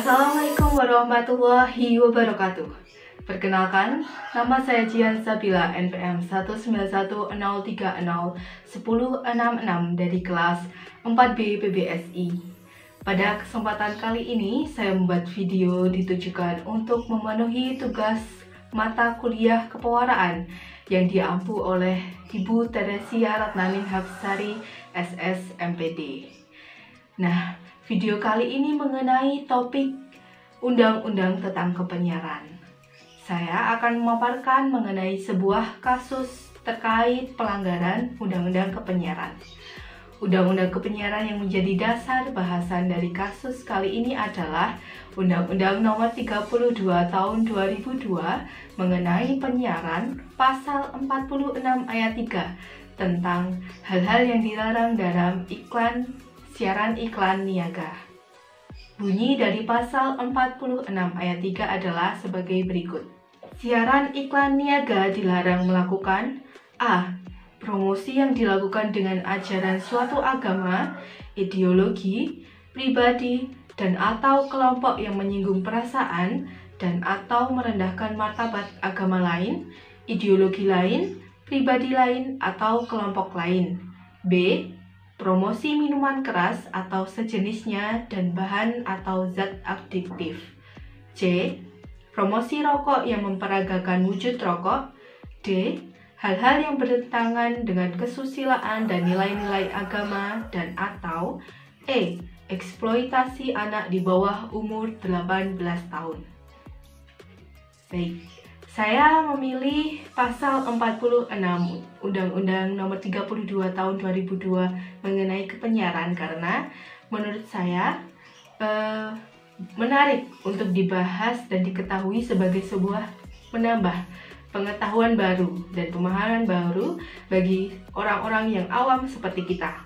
Assalamualaikum warahmatullahi wabarakatuh. Perkenalkan, nama saya Jian Sabila, NPM 19103010666 dari kelas 4B PBSI. Pada kesempatan kali ini, saya membuat video ditujukan untuk memenuhi tugas mata kuliah kepewaraan yang diampu oleh Ibu Teresia Ratnaning Hapsari, SS MPD. Nah, video kali ini mengenai topik Undang-Undang tentang Kepenyiaran. Saya akan memaparkan mengenai sebuah kasus terkait pelanggaran Undang-Undang Kepenyiaran. Undang-Undang Kepenyiaran yang menjadi dasar bahasan dari kasus kali ini adalah Undang-Undang Nomor 32 Tahun 2002 mengenai penyiaran, Pasal 46 Ayat 3 tentang hal-hal yang dilarang dalam siaran iklan niaga. Bunyi dari pasal 46 ayat 3 adalah sebagai berikut. Siaran iklan niaga dilarang melakukan A. Promosi yang dilakukan dengan ajaran suatu agama, ideologi, pribadi, dan atau kelompok yang menyinggung perasaan dan atau merendahkan martabat agama lain, ideologi lain, pribadi lain, atau kelompok lain. B. Promosi minuman keras atau sejenisnya dan bahan atau zat adiktif. C. Promosi rokok yang memperagakan wujud rokok. D. Hal-hal yang bertentangan dengan kesusilaan dan nilai-nilai agama dan atau E. Eksploitasi anak di bawah umur 18 tahun. Baik. Saya memilih pasal 46 Undang-Undang Nomor 32 Tahun 2002 mengenai kepenyiaran karena menurut saya menarik untuk dibahas dan diketahui sebagai sebuah menambah pengetahuan baru dan pemahaman baru bagi orang-orang yang awam seperti kita.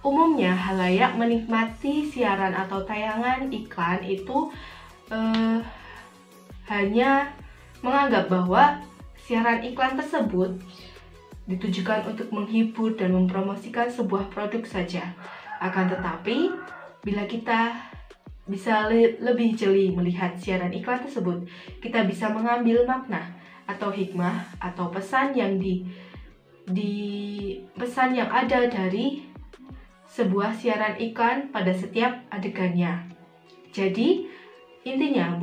Umumnya halayak menikmati siaran atau tayangan iklan itu hanya menganggap bahwa siaran iklan tersebut ditujukan untuk menghibur dan mempromosikan sebuah produk saja. Akan tetapi, bila kita bisa lebih jeli melihat siaran iklan tersebut, kita bisa mengambil makna atau hikmah atau pesan yang pesan yang ada dari sebuah siaran iklan pada setiap adegannya. Jadi, Intinya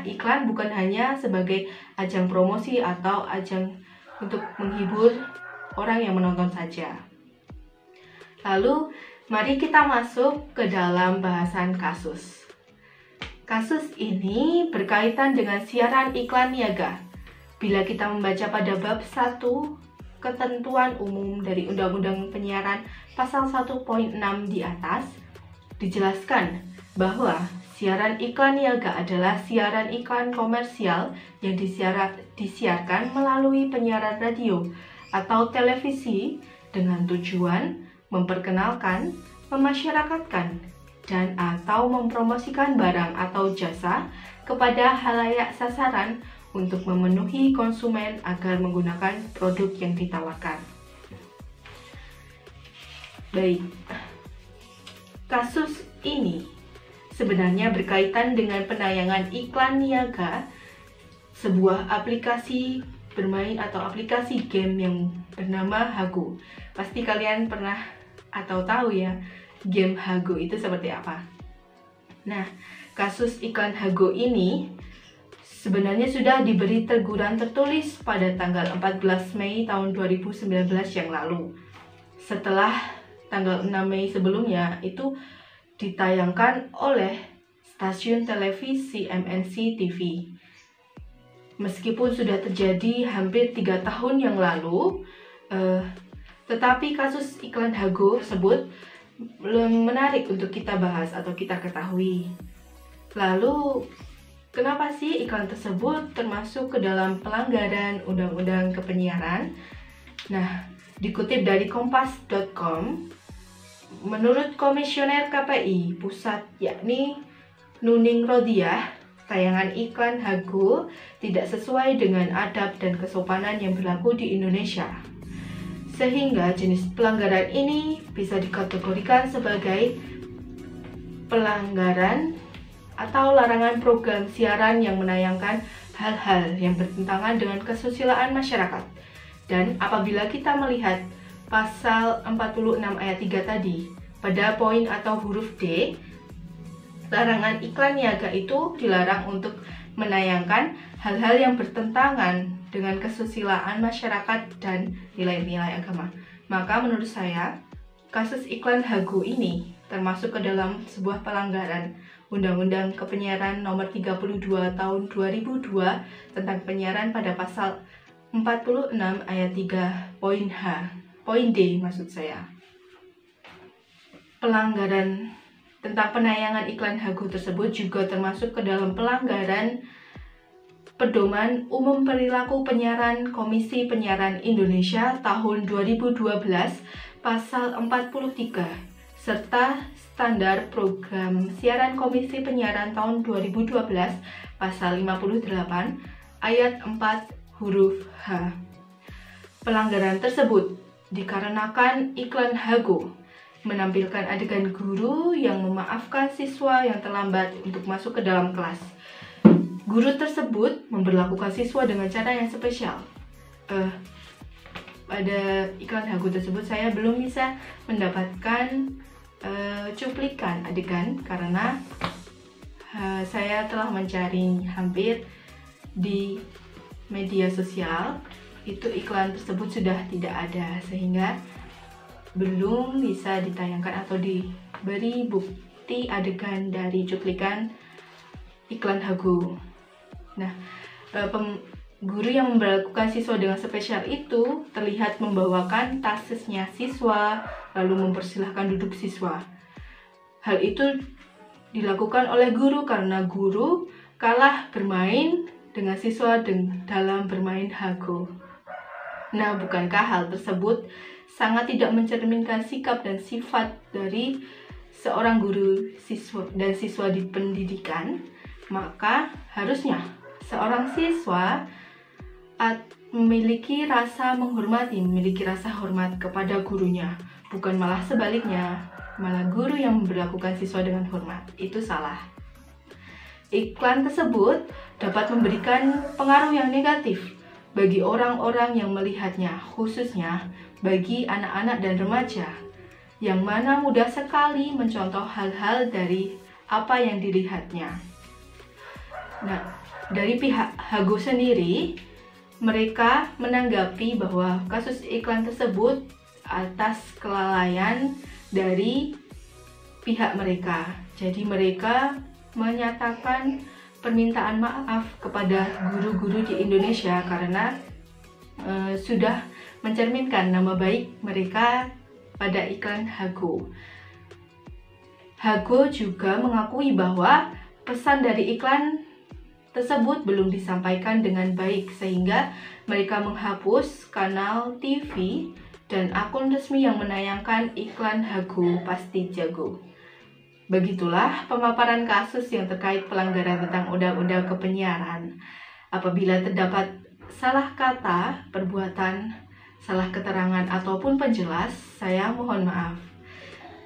iklan bukan hanya sebagai ajang promosi atau ajang untuk menghibur orang yang menonton saja. Lalu, mari kita masuk ke dalam bahasan kasus. Kasus ini berkaitan dengan siaran iklan niaga. Bila kita membaca pada bab 1 ketentuan umum dari Undang-Undang Penyiaran pasal 1.6 di atas, dijelaskan bahwa siaran iklan niaga adalah siaran iklan komersial yang disiarkan melalui penyiaran radio atau televisi dengan tujuan memperkenalkan, memasyarakatkan, dan atau mempromosikan barang atau jasa kepada halayak sasaran untuk memenuhi konsumen agar menggunakan produk yang ditawarkan. Baik, kasus ini sebenarnya berkaitan dengan penayangan iklan niaga sebuah aplikasi bermain atau aplikasi game yang bernama Hago. Pasti kalian pernah atau tahu ya game Hago itu seperti apa. Nah, kasus iklan Hago ini sebenarnya sudah diberi teguran tertulis pada tanggal 14 Mei tahun 2019 yang lalu. Setelah tanggal 6 Mei sebelumnya itu ditayangkan oleh stasiun televisi MNC TV. Meskipun sudah terjadi hampir 3 tahun yang lalu, tetapi kasus iklan Hago tersebut belum menarik untuk kita bahas atau kita ketahui. Lalu, kenapa sih iklan tersebut termasuk ke dalam pelanggaran Undang-Undang Kepenyiaran? Nah, dikutip dari kompas.com, menurut Komisioner KPI Pusat yakni Nuning Rodiah, tayangan iklan Hago tidak sesuai dengan adab dan kesopanan yang berlaku di Indonesia. Sehingga jenis pelanggaran ini bisa dikategorikan sebagai pelanggaran atau larangan program siaran yang menayangkan hal-hal yang bertentangan dengan kesusilaan masyarakat. Dan apabila kita melihat pasal 46 ayat 3 tadi, pada poin atau huruf D, larangan iklan niaga itu dilarang untuk menayangkan hal-hal yang bertentangan dengan kesusilaan masyarakat dan nilai-nilai agama. Maka menurut saya, kasus iklan Hago ini termasuk ke dalam sebuah pelanggaran Undang-Undang Kepenyiaran Nomor 32 Tahun 2002 tentang penyiaran pada pasal 46 ayat 3 poin H, poin D maksud saya. Pelanggaran tentang penayangan iklan Hago tersebut juga termasuk ke dalam pelanggaran Pedoman Umum Perilaku Penyiaran Komisi Penyiaran Indonesia tahun 2012 pasal 43 serta Standar Program Siaran Komisi Penyiaran tahun 2012 pasal 58 ayat 4 huruf H. Pelanggaran tersebut dikarenakan iklan Hago menampilkan adegan guru yang memaafkan siswa yang terlambat untuk masuk ke dalam kelas. Guru tersebut memperlakukan siswa dengan cara yang spesial. Pada iklan Hago tersebut saya belum bisa mendapatkan cuplikan adegan karena saya telah mencari hampir di media sosial, itu iklan tersebut sudah tidak ada sehingga belum bisa ditayangkan atau diberi bukti adegan dari cuplikan iklan Hago. Nah, guru yang memperlakukan siswa dengan spesial itu terlihat membawakan tasnya siswa, lalu mempersilahkan duduk siswa. Hal itu dilakukan oleh guru karena guru kalah bermain dengan siswa dalam bermain Hago. Nah, bukankah hal tersebut sangat tidak mencerminkan sikap dan sifat dari seorang guru dan siswa di pendidikan? Maka harusnya seorang siswa memiliki rasa menghormati, memiliki rasa hormat kepada gurunya, bukan malah sebaliknya, malah guru yang memperlakukan siswa dengan hormat. Itu salah. Iklan tersebut dapat memberikan pengaruh yang negatif bagi orang-orang yang melihatnya, khususnya bagi anak-anak dan remaja, yang mana mudah sekali mencontoh hal-hal dari apa yang dilihatnya. Nah, dari pihak Hago sendiri, mereka menanggapi bahwa kasus iklan tersebut atas kelalaian dari pihak mereka. Jadi mereka menyatakan permintaan maaf kepada guru-guru di Indonesia karena sudah mencerminkan nama baik mereka pada iklan Hago. Hago juga mengakui bahwa pesan dari iklan tersebut belum disampaikan dengan baik sehingga mereka menghapus kanal TV dan akun resmi yang menayangkan iklan Hago Pasti Jago. Begitulah pemaparan kasus yang terkait pelanggaran tentang Undang-Undang Kepenyiaran. Apabila terdapat salah kata, perbuatan, salah keterangan ataupun penjelas, saya mohon maaf.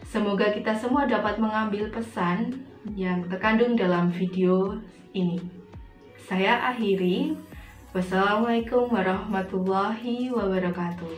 Semoga kita semua dapat mengambil pesan yang terkandung dalam video ini. Saya akhiri. Wassalamualaikum warahmatullahi wabarakatuh.